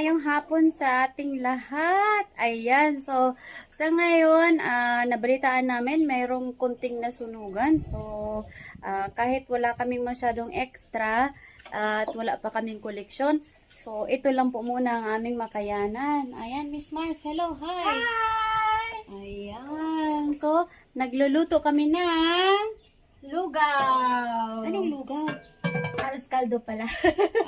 maayong hapon sa ating lahat. Ayan, so sa ngayon, nabalitaan namin mayroong kunting nasunugan. So, kahit wala kaming masyadong extra at wala pa kaming koleksyon, so ito lang po muna ang aming makayanan. Ayan, Miss Mars, hello, hi! Hi! Ayan, so nagluluto kami ng... Lugaw! Anong lugaw? Aros kaldo pala.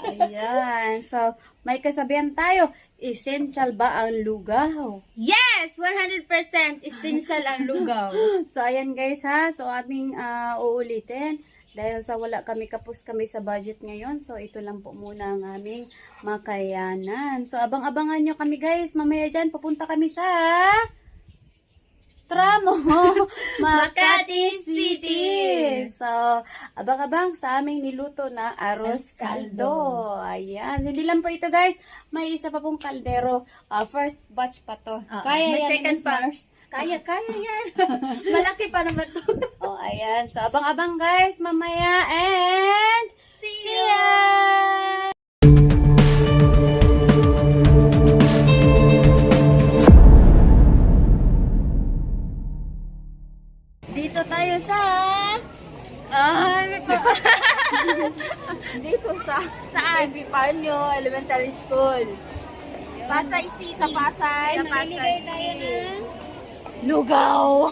Ayan. So, may kasabihan tayo. Essential ba ang lugaw? Yes! 100% essential ang lugaw. So, ayan guys ha. So, aming uulitin. Dahil sa wala kami, kapos kami sa budget ngayon. So, ito lang po muna ang aming makayanan. So, abang-abangan nyo kami guys. Mamaya dyan, pupunta kami sa... Tramo, Makati City. So, abang-abang sa aming niluto na arroz caldo. Ayan. Hindi lang po ito guys. May isa pa pong kaldero. First batch pa to. Kaya may yan, second Miss pa. Mars. Kaya yan. Malaki pa naman to. Oh, ayan. So, abang-abang guys. Mamaya and... See ya! Dito tayo sa... Dito sa Saan? Epifanio Elementary School. Pasay City. Sa Pasay. Sa Pasay tayo ng... Lugaw.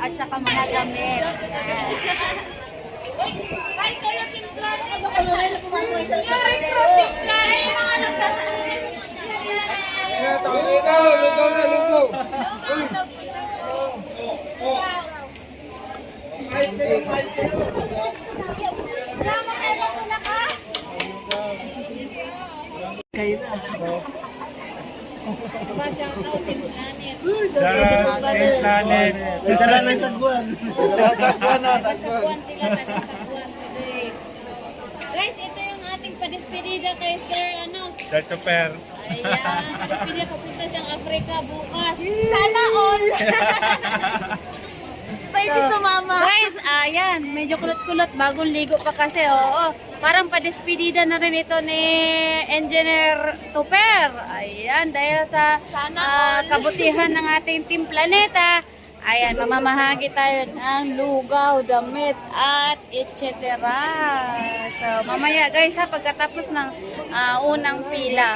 At saka mga damit. Kahit kayo timplado. Yari ko timplado. Lugaw na, lugaw. Drama kayo na pula ka? Planet. Nagdala ng sagwan. Sagwan na, sagwan. Guys, ito yung ating padespedida kay Sir, Sir Tupper. Ayan, padespedida, papunta siyang Africa bukas. Sana all. Pwede sumama. Guys, ayan, medyo kulot-kulot, bagong ligo pa kasi, oo. Parang padespedida na rin ito ni Engineer Tupper. Ayan, dahil sa kabutihan ng ating Team Planeta, ayan, mamamahagi tayo ng lugaw, damit, at etc. So, mamaya guys ha, pagkatapos ng unang pila.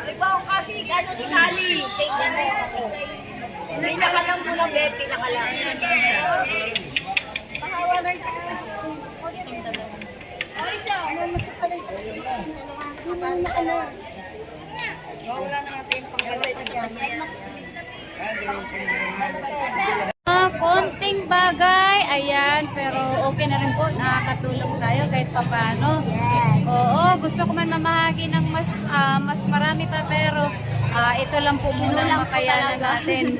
Ibaw kasi ano si Kali. Take na pinaka lang muna, be. Pinaka lang. Pahawa na ito. Wala na natin yung panggalay na dyan. Konting bagay, ayan, pero okay na rin po, nakakatulong tayo kahit papano. Oo, gusto ko man mamahagi ng mas marami pa, pero ito lang po muna ang makayanan natin.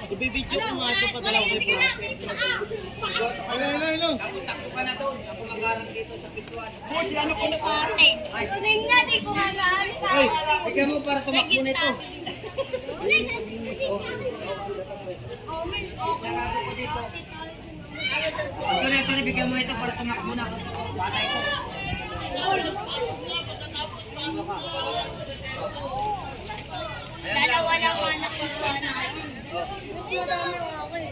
Ibibidyo ko nga ito pa dalawang libo. Ano? Bigyan mo para tumakbo nito. Ito na bigyan mo ito para tumakbo na. Batay ko. Dalawa lang anak ko sana. Mas madami ako eh.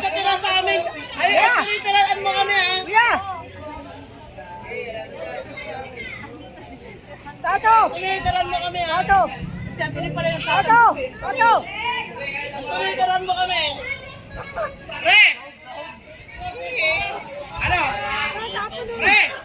Tira sa amin. Ay, tiraan mo kami ha. Tato! Tiraan mo kami ha. Tato! Tato! Tato! Tiraan mo kami. Pre! Ano? Pre!